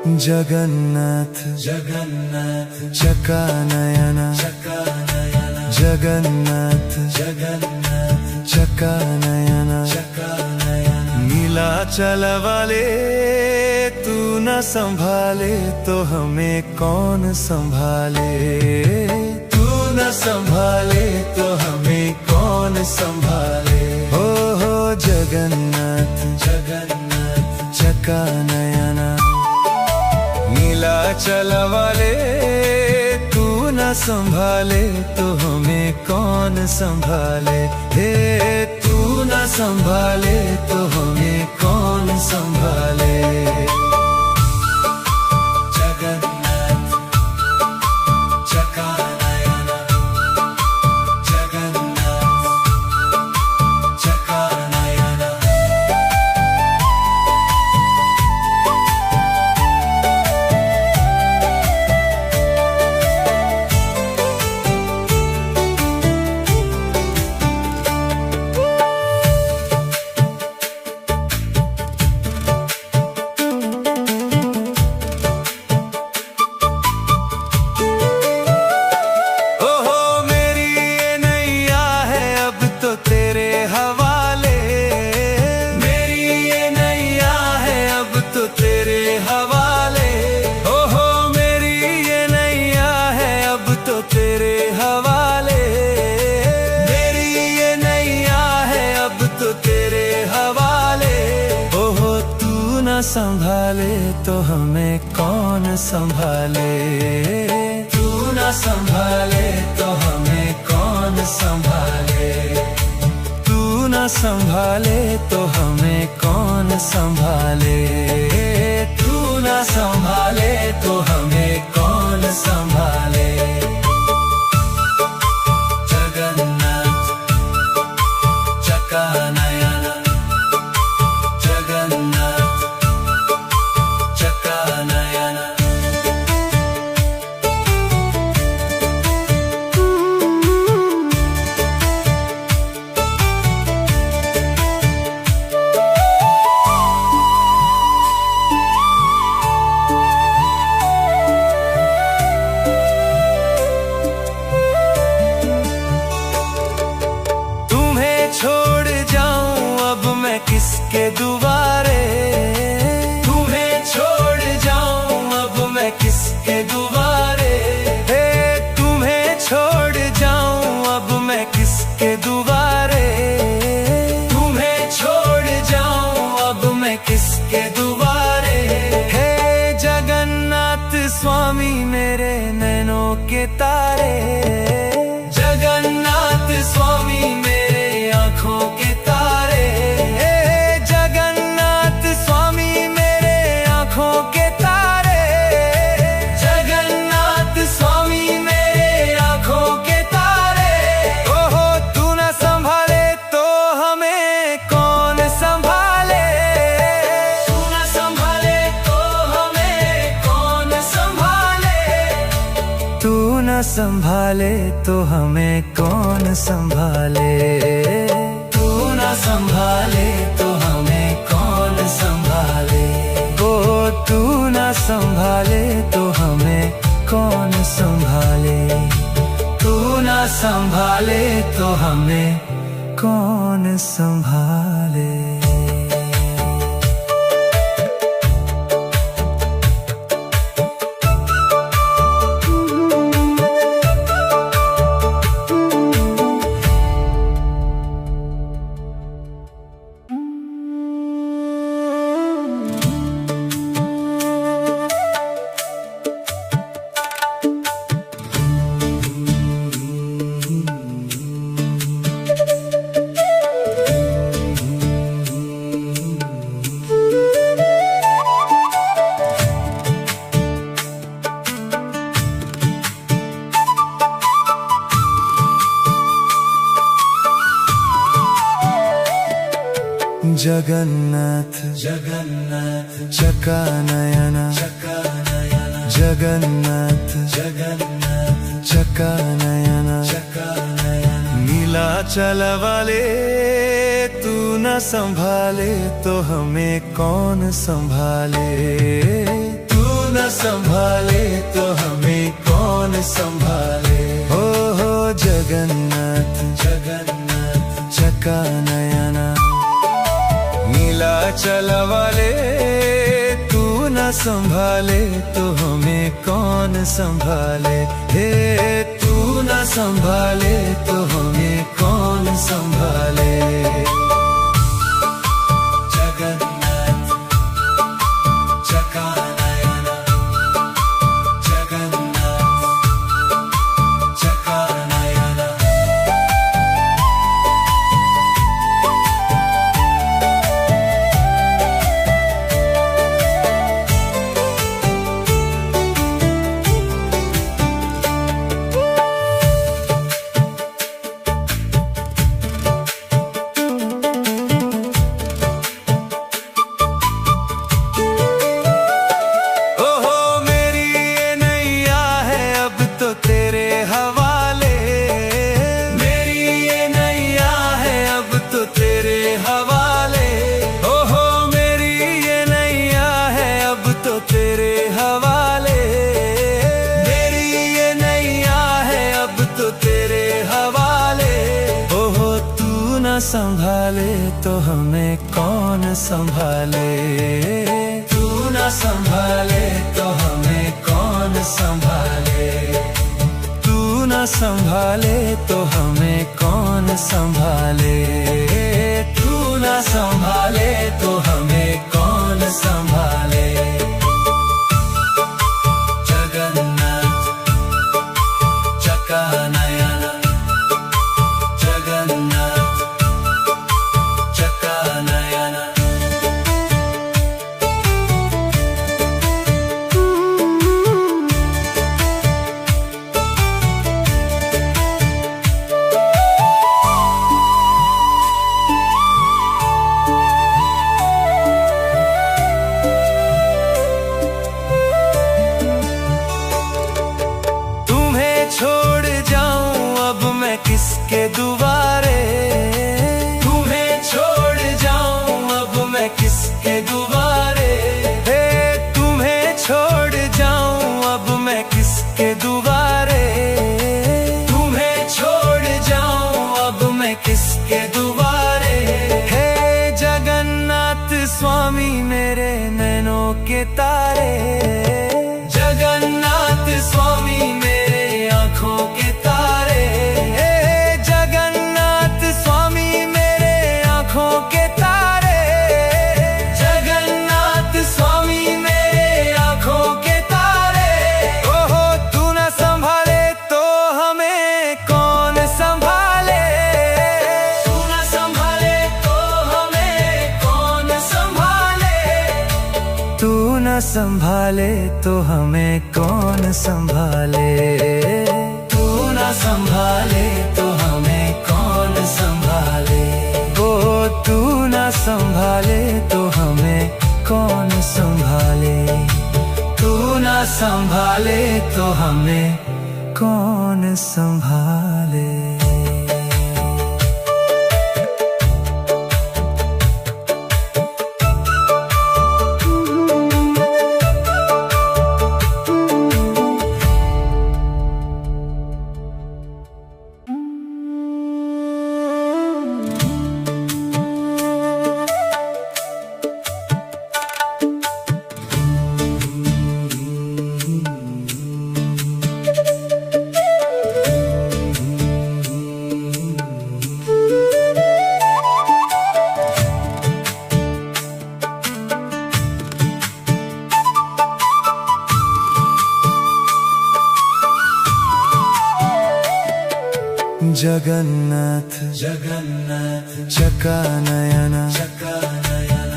जगन्नाथ जगन्नाथ चकानयन चकानयन जगन्नाथ जगन्नाथ चकानयन चकानयन नीलाचल वाले तू न संभाले तो हमें कौन संभाले। तू न संभाले तो हमें कौन संभाले। हो जगन्नाथ जगन्नाथ चकानयन नीलाचल वाले तू न संभाले तो हमें कौन संभाले। हे तू न संभाले तो हमें कौन संभाले। जगन्नाथ चकानयन जगन्नाथ चकानयन संभाले तो हमें कौन संभाले। तू न संभाले तो हमें कौन संभाले। तू न संभाले तो हमें कौन संभाले। तू न संभाले तो हमें कौन संभाले। जगन्नाथ चकानयन जगन्नाथ चकानयन तुम्हें छोड़ जाऊं अब मैं किसके दुआरे। तुम्हें छोड़ जाऊं अब मैं किसके दुआरे। हे तुम्हें छोड़ जाऊं अब मैं किसके दुआरे। तुम्हें छोड़ जाऊं अब मैं किसके दुआरे। हे जगन्नाथ स्वामी मेरे नैनों के तारे। जगन्नाथ स्वामी मेरे आँखों के तारे। जगन्नाथ स्वामी मेरे आँखों के तारे। जगन्नाथ स्वामी मेरे आँखों के तारे। ओहो तू न संभाले तो हमें कौन संभाले। तू न संभाले तो हमें कौन संभाले। तू न संभाले तो हमें कौन संभाले। तू न संभाले तो हमें कौन संभाले। ओ तू न संभाले तो हमें कौन संभाले। तू न संभाले तो हमें कौन संभाले। जगन्नाथ जगन्नाथ चकानयन चकानयन जगन्नाथ जगन्नाथ चकानयन चकानयन नीलाचल वाले तू न संभाले तो हमें कौन संभाले। तू संभाले तो हमें कौन संभाले। हो जगन्नाथ जगन्नाथ चका नयना, नीलाचल वाले तू न संभाले तो हमें कौन संभाले। हे तू न संभाले तो हमें कौन संभाले। संभाले तो हमें कौन संभाले। तू न संभाले तो हमें कौन संभाले। तू न संभाले तो हमें कौन संभाले। तू न संभाले तो हमें कौन संभाले। जगन्नाथ चका नयना, जगन्नाथ किसके दुआरे। तुम्हें छोड़ जाऊं अब मैं किसके दुआरे। हे तुम्हें छोड़ जाऊं अब मैं किसके दुआरे। तुम्हें छोड़ जाऊं अब मैं किसके दुआरे। हे जगन्नाथ स्वामी मेरे नैनों के तारे। जगन्नाथ स्वामी मेरे आँखों के तारे। संभाले तो हमें कौन संभाले। तू न संभाले तो हमें कौन संभाले। ओ तू न संभाले तो हमें कौन संभाले। तू न संभाले तो हमें कौन संभाले। जगन्नाथ जगन्नाथ चका नयना,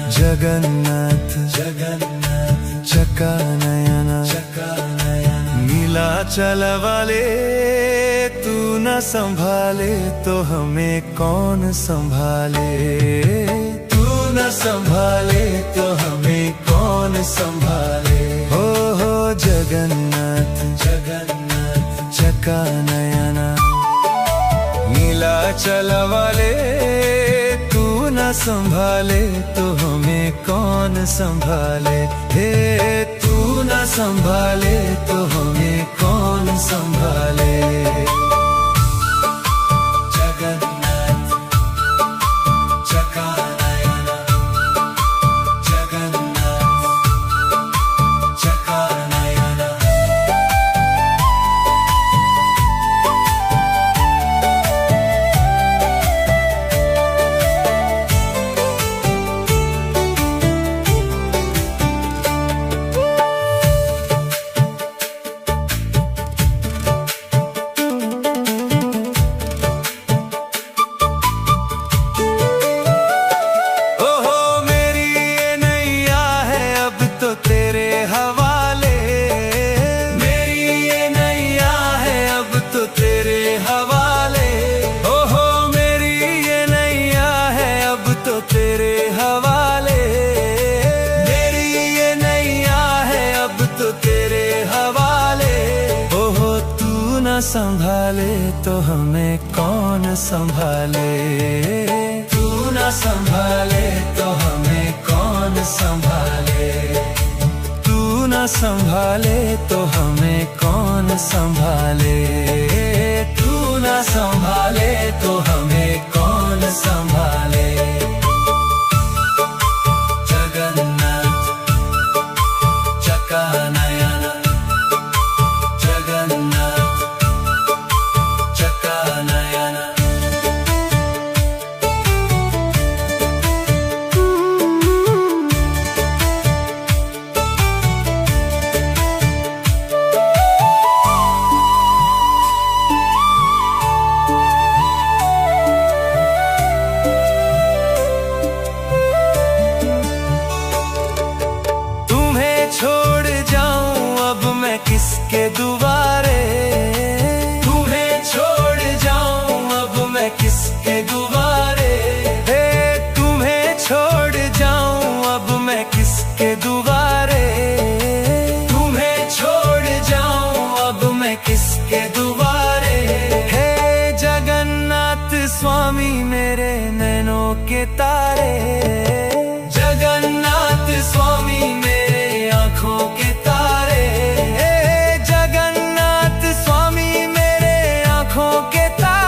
जगन्नाथ जगन्नाथ चका नयना, नीलाचल वाले तू न संभाले तो हमें कौन संभाले। तू न संभाले तो हमें कौन संभाले। हो जगन्नाथ जगन्नाथ चका नयना, नीलाचल वाले तू न संभाले तो हमें कौन संभाले। हे तू न संभाले तो हमें कौन संभाले। जगन्नाथ चकानयन, जगन्नाथ चकानयन। संभाले तो हमें कौन संभाले। तू न संभाले तो हमें कौन संभाले। तू न संभाले तो हमें कौन संभाले। तू न संभाले तो हमें कौन संभाले। जगन्नाथ चकानयन, जगन्नाथ चकानयन। तुम्हें छोड़ जाऊं अब मैं किसके दुआरे। किसके दुआरे हे तुम्हें छोड़ जाऊं अब मैं किसके दुआरे। तुम्हें छोड़ जाऊं अब मैं किसके दुआरे। हे जगन्नाथ स्वामी मेरे नैनों के तारे। जगन्नाथ स्वामी मेरे आँखों के तारे। हे जगन्नाथ स्वामी मेरे आँखों के तारे।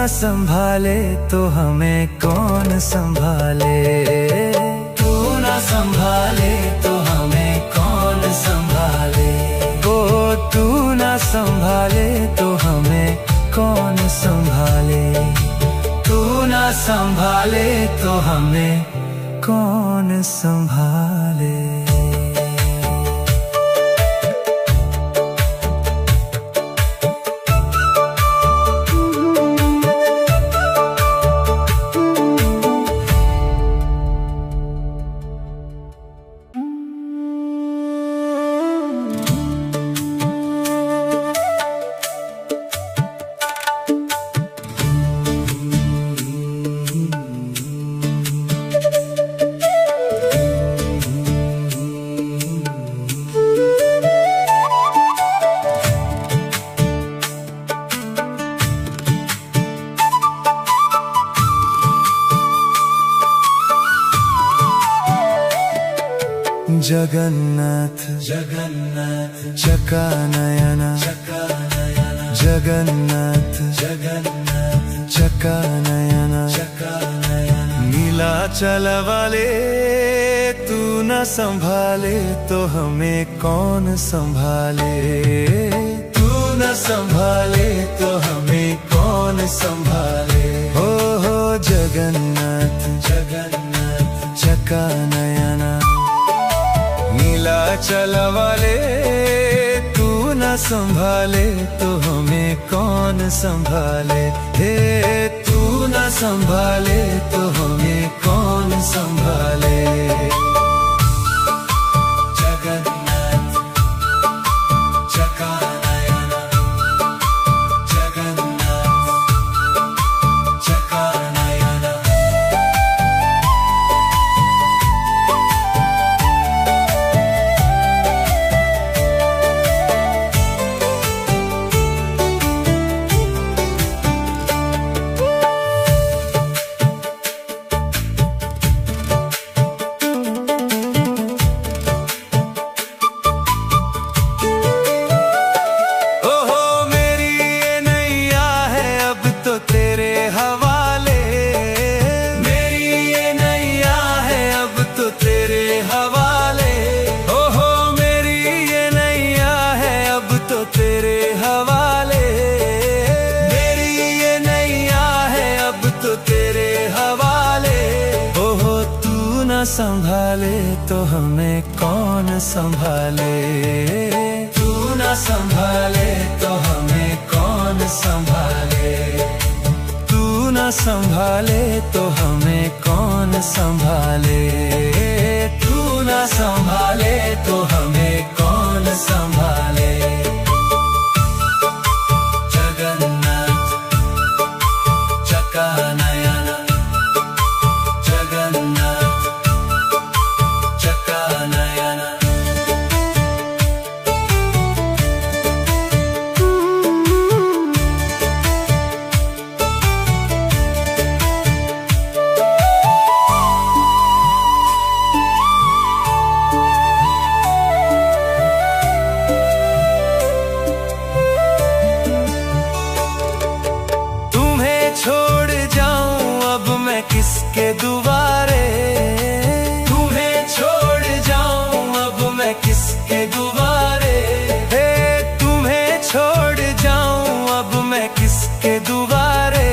संभाले तो हमें कौन संभाले। तू न संभाले तो हमें कौन संभाले। ओ तू न संभाले तो हमें कौन संभाले। तू न संभाले तो हमें कौन संभाले। जगन्नाथ जगन्नाथ चकानयन, चकानयन जगन्नाथ जगन्नाथ चकानयन, चकानयन। नीलाचल वाले तू न संभाले तो हमें कौन संभाले। तू न संभाले तो हमें कौन संभाले। हो जगन्नाथ जगन्नाथ चकानयन। नीलाचल वाले तू न संभाले तो हमें कौन संभाले। हे तू न संभाले तो हमें कौन संभाले। जगन्नाथ चकानयन, जगन्नाथ चकानयन। संभाले तो हमें कौन संभाले। तू ना संभाले तो हमें कौन संभाले। तू ना संभाले तो हमें कौन संभाले। तू ना संभाले तो हमें कौन संभाले। जगन्नाथ चकानयन, जगन्नाथ चकानयन। किसके दुआरे, तुम्हें छोड़ जाऊं अब मैं किसके दुआरे। हे तुम्हें छोड़ जाऊं अब मैं किसके दुआरे।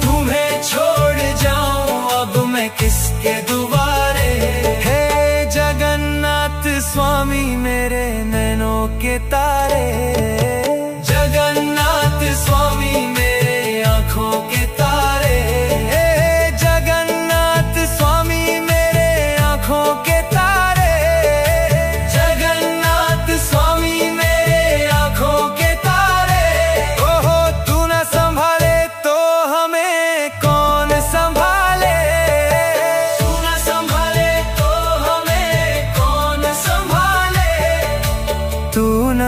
तुम्हें छोड़ जाऊं अब मैं किसके दुआरे। हे जगन्नाथ स्वामी मेरे नैनों के तारे। जगन्नाथ स्वामी मेरे आँखों के तारे।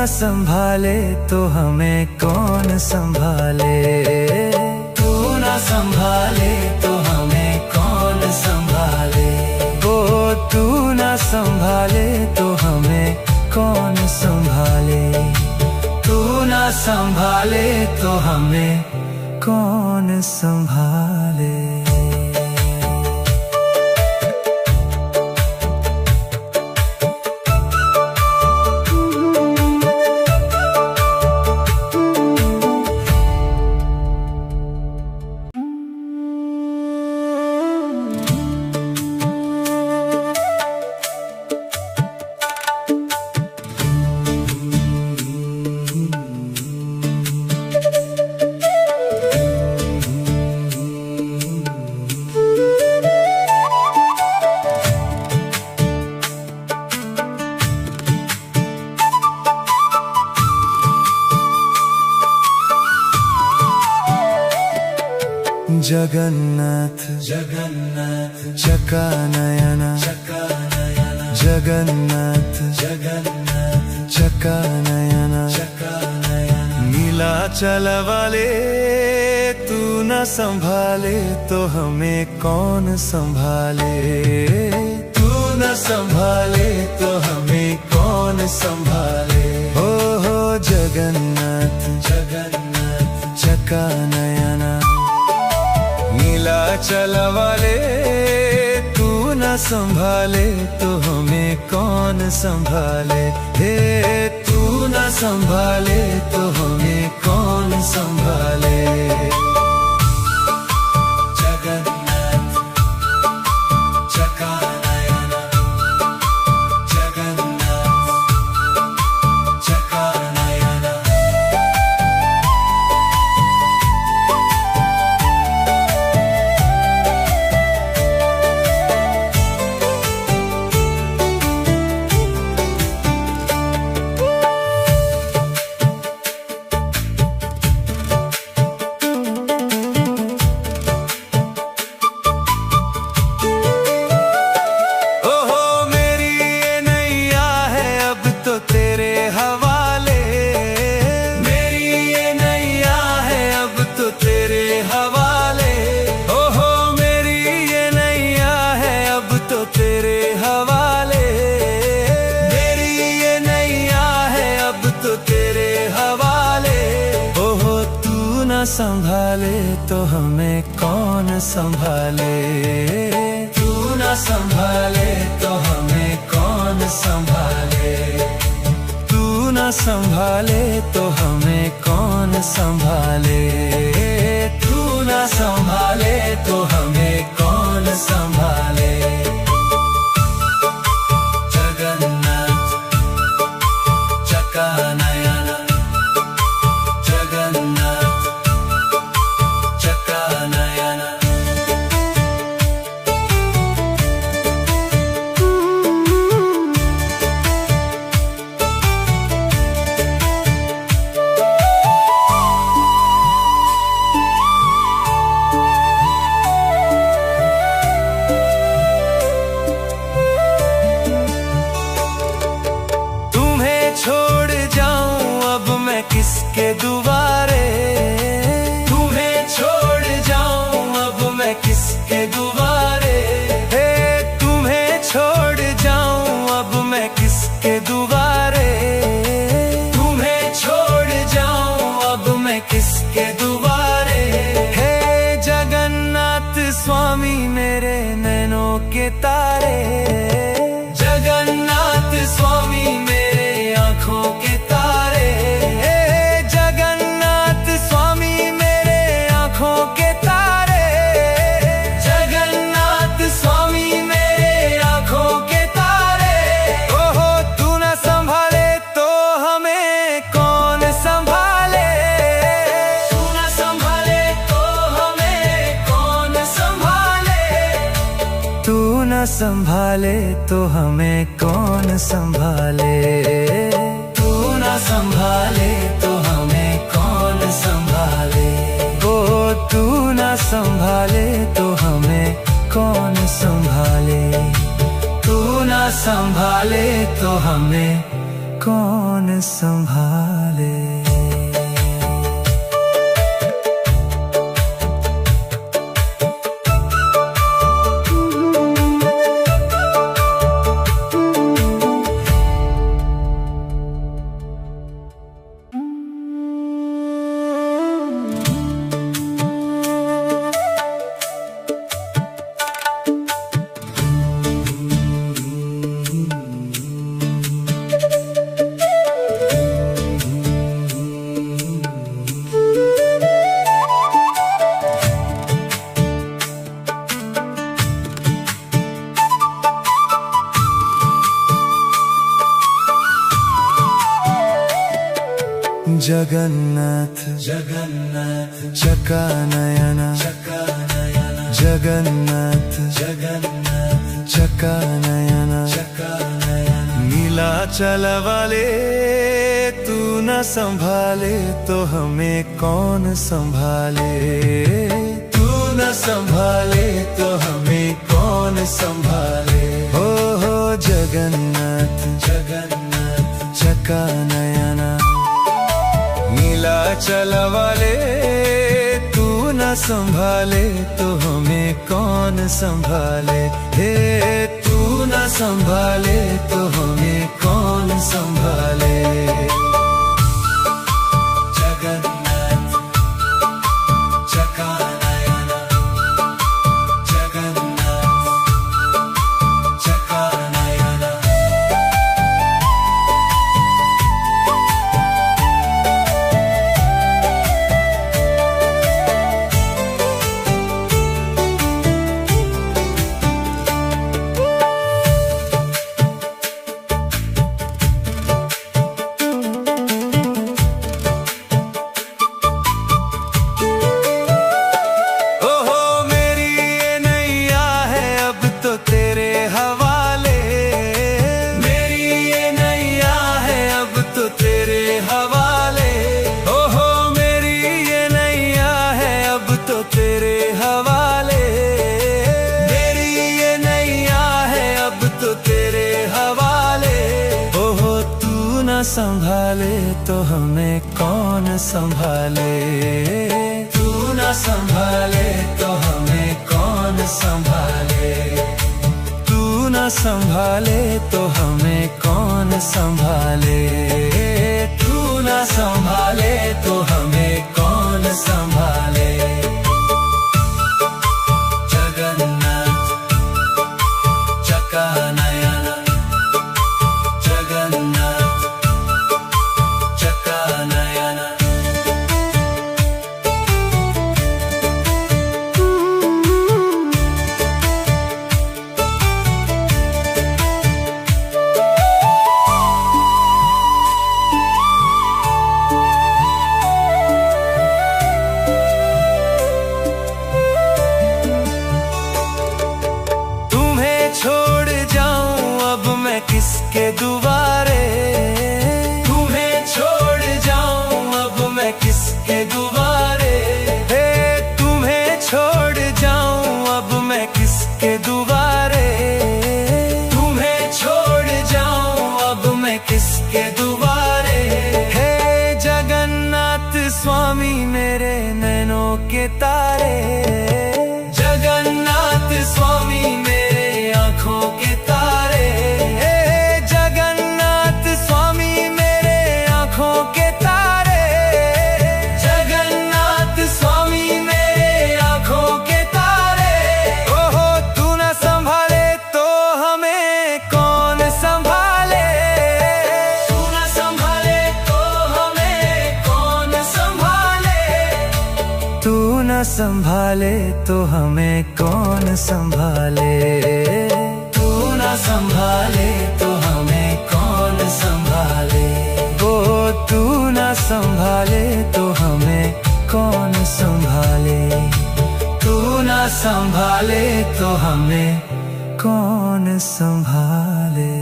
संभाले तो हमें कौन संभाले। तू ना संभाले तो हमें कौन संभाले। ओ तू ना संभाले तो हमें कौन संभाले। तू ना संभाले तो हमें कौन संभाले। जगन्नाथ जगन्नाथ चकानयन, चकानयन। जगन्नाथ जगन्नाथ चकानयन, चकानयन। नीलाचल वाले तू न संभाले तो हमें कौन संभाले। तू न संभाले तो हमें कौन संभाले। हो जगन्नाथ जगन्नाथ चकानयन। नीलाचल वाले तू न संभाले तो हमें कौन संभाले। हे तू न संभाले तो हमें कौन संभाले। जगन्नाथ चकानयन, जगन्नाथ चकानयन। संभाले तो हमें कौन संभाले। तू न संभाले तो हमें कौन संभाले। तू न संभाले तो हमें कौन संभाले। तू न संभाले तो हमें कौन संभाले। किसके दुआरे। तुम्हें छोड़ जाऊं अब मैं किसके दुआरे। तुम्हें छोड़ जाऊं अब मैं किसके दुआरे। तुम्हें छोड़ जाऊं अब मैं किसके दुआरे। हे जगन्नाथ स्वामी मेरे नैनों के तारे। जगन्नाथ स्वामी मेरे आँखों के तारे। जगन्नाथ स्वामी मेरे आँखों के तारे। जगन्नाथ स्वामी मेरे आँखों के तारे। ओहो तू न संभाले तो हमें कौन संभाले। तू न संभाले तो हमें कौन संभाले। तू न संभाले तो हमें कौन संभाले। तू न संभाले तो हमें कौन संभाले। ओ तू न संभाले तो हमें कौन संभाले। तू न संभाले तो हमें कौन संभाले। जगन्नाथ जगन्नाथ चकानयन चकानयन। जगन्नाथ जगन्नाथ चकानयन चकानयन। नीलाचल वाले तू न संभाले तो हमें कौन संभाले। तू न संभाले तो हमें कौन संभाले। हो जगन्नाथ जगन्नाथ चकानयन। नीलाचल वाले तू न संभाले तो हमें कौन संभाले। हे तू न संभाले तो हमें कौन संभाले। जगन्नाथ चकानयन। जगन्नाथ चकानयन। संभाले तो हमें कौन संभाले। तू न संभाले तो हमें कौन संभाले। तू न संभाले तो हमें कौन संभाले। तू न संभाले तो हमें कौन संभाले। जगन्नाथ चकानयन। जगन्नाथ चकानयन। किसके दुआरे। तुम्हें छोड़ जाऊं अब मैं किसके दुआरे। तुम्हें छोड़ जाऊं अब मैं किसके दुआरे। तुम्हें छोड़ जाऊं अब मैं किसके दुआरे। हे जगन्नाथ के तारे। जगन्नाथ स्वामी मेरे आँखों के तारे। जगन्नाथ स्वामी मेरे आँखों के तारे। जगन्नाथ स्वामी मेरे आँखों के तारे। ओहो तू न संभाले तो हमें कौन संभाले। तू न संभाले तो हमें कौन संभाले। तू न संभाले तो हमें कौन संभाले। तू न संभाले तो हमें कौन संभाले। ओ तू न संभाले तो हमें कौन संभाले। तू न संभाले तो हमें कौन संभाले।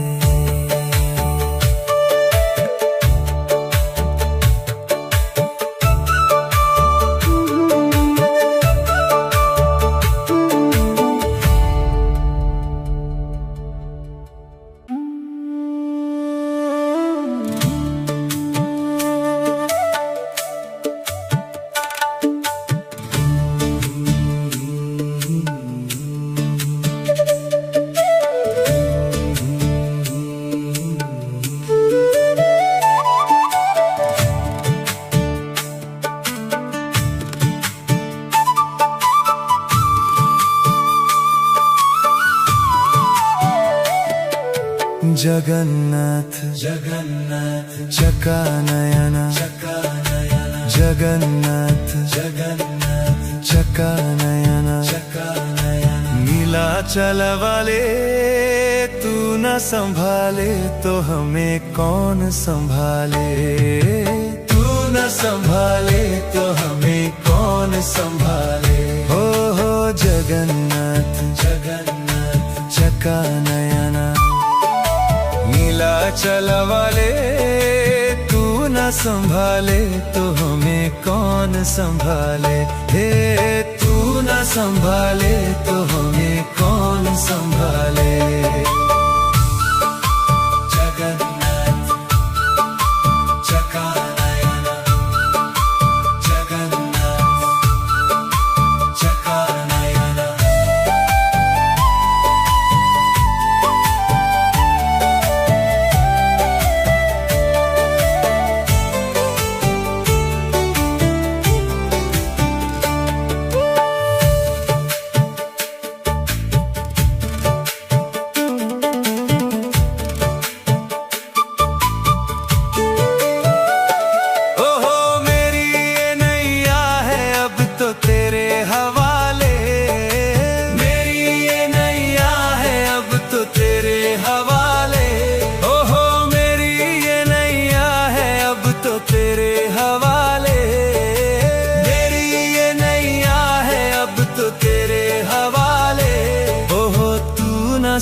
जगन्नाथ जगन्नाथ चकानयन चकानयन। जगन्नाथ जगन्नाथ चकानयन चकानयन। नीलाचल वाले तू न संभाले तो हमें कौन संभाले। तू न संभाले तो हमें कौन संभाले। हो जगन्नाथ जगन्नाथ चकानयन। नीलाचल वाले तू न संभाले तो हमें कौन संभाले। हे तू न संभाले तो हमें कौन संभाले। जगन्नाथ चकानयन। जगन्नाथ चकानयन।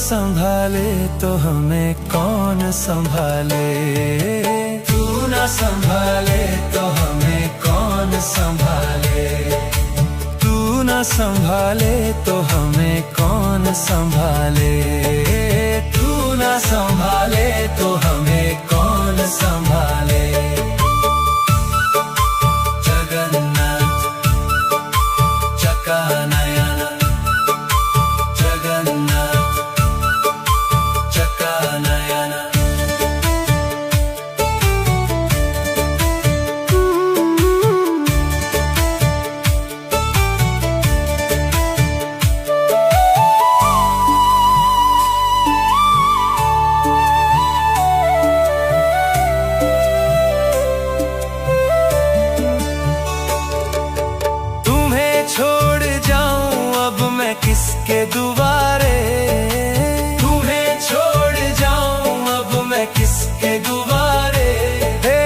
संभाले तो हमें कौन संभाले। तू न संभाले तो हमें कौन संभाले। तू न संभाले तो हमें कौन संभाले। तू न संभाले तो हमें कौन संभाले। जगन्नाथ चकानयन। जगन्नाथ चकानयन। तुम्हें छोड़ जाऊं अब मैं किसके दुआरे। तुम्हें छोड़ जाऊं अब मैं किसके दुआरे। हे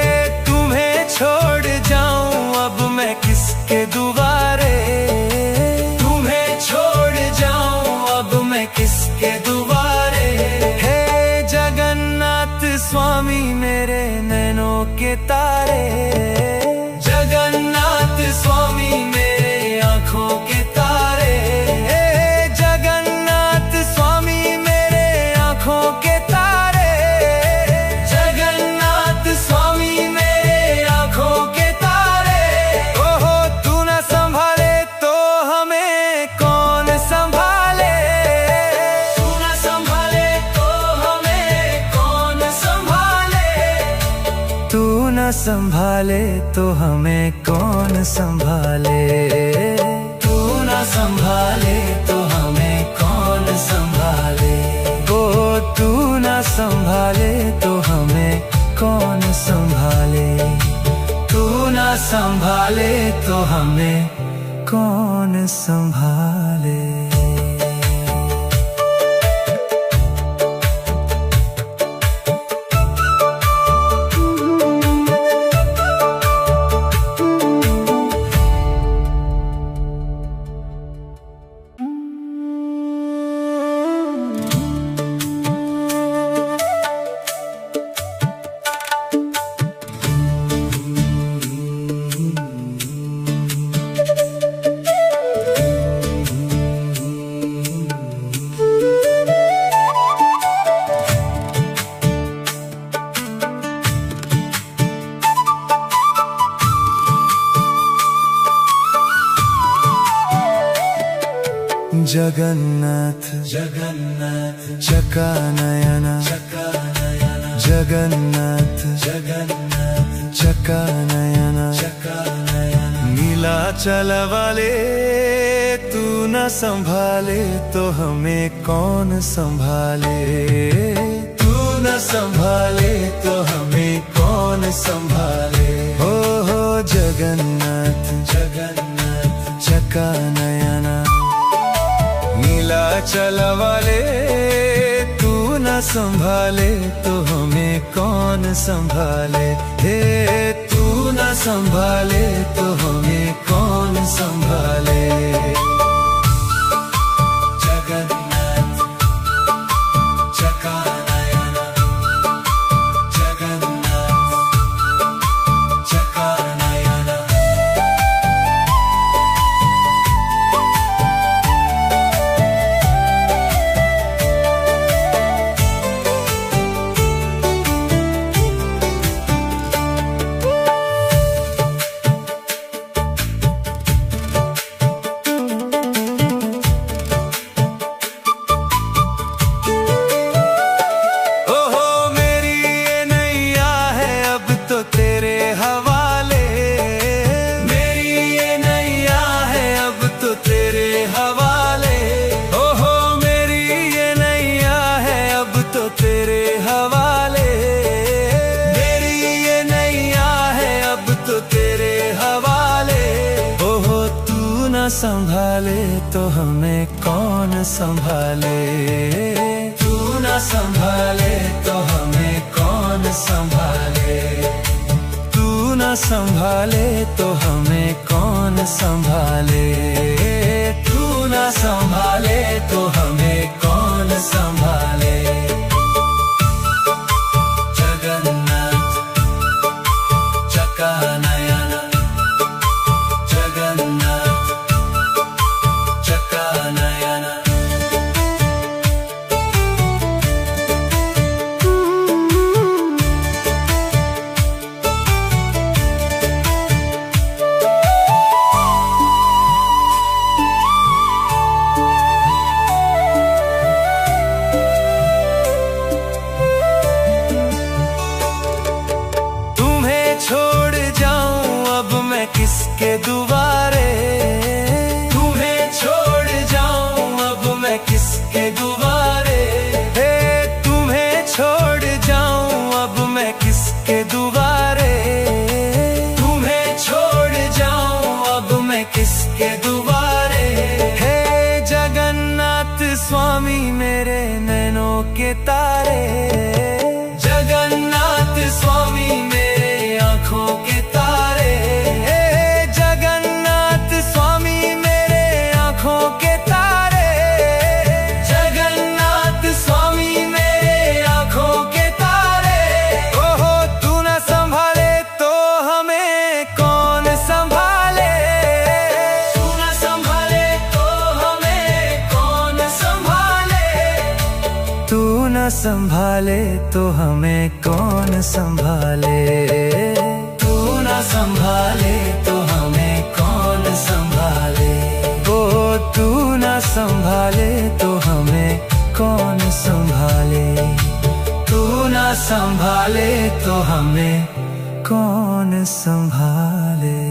तुम्हें छोड़ जाऊं अब मैं किसके दुआरे। तुम्हें छोड़ जाऊं अब मैं किसके दुआरे। हे जगन्नाथ स्वामी मेरे नैनों के तारे। जगन्नाथ स्वामी मेरे आँखों के तारे। जगन्नाथ स्वामी मेरे आँखों के तारे। जगन्नाथ स्वामी मेरे आँखों के तारे। ओहो तू न संभाले ना संभाले तो हमें कौन संभाले। तू ना संभाले तो हमें कौन संभाले। ओ तू ना संभाले तो हमें कौन संभाले। तू ना संभाले तो हमें कौन संभाले। जगन्नाथ जगन्नाथ चकानयन चकानयन जगन्नाथ जगन्नाथ चकानयन चकानयन। नीलाचल वाले तू न संभाले तो हमें कौन संभाले। तू न संभाले तो हमें कौन संभाले। हो जगन्नाथ जगन्नाथ चकानयन। नीलाचल वाले तू न संभाले तो हमें कौन संभाले। हे तू न संभाले तो हमें कौन संभाले। जगन्नाथ चकानयन जगन्नाथ चकानयन। संभाले तो हमें कौन संभाले। तू न संभाले तो हमें कौन संभाले। तू न संभाले तो हमें कौन संभाले। तू न संभाले तो हमें कौन संभाले। जगन्नाथ चकानयन जगन्नाथ चकानयन। तुम्हें छोड़ जाऊं अब मैं किसके दुआरे। किसके दुआरे। हे तुम्हें छोड़ जाऊं अब मैं किसके दुआरे। तुम्हें छोड़ जाऊं अब मैं किसके दुआरे। हे जगन्नाथ स्वामी मेरे नैनों के तारे। जगन्नाथ स्वामी मेरे आँखों के तारे। हे जगन्नाथ स्वामी मेरे आँखों के तारे। तू न संभाले तो हमें कौन संभाले। तू न संभाले तो हमें कौन संभाले। ओ तू न संभाले तो हमें कौन संभाले। तू न संभाले तो हमें कौन संभाले।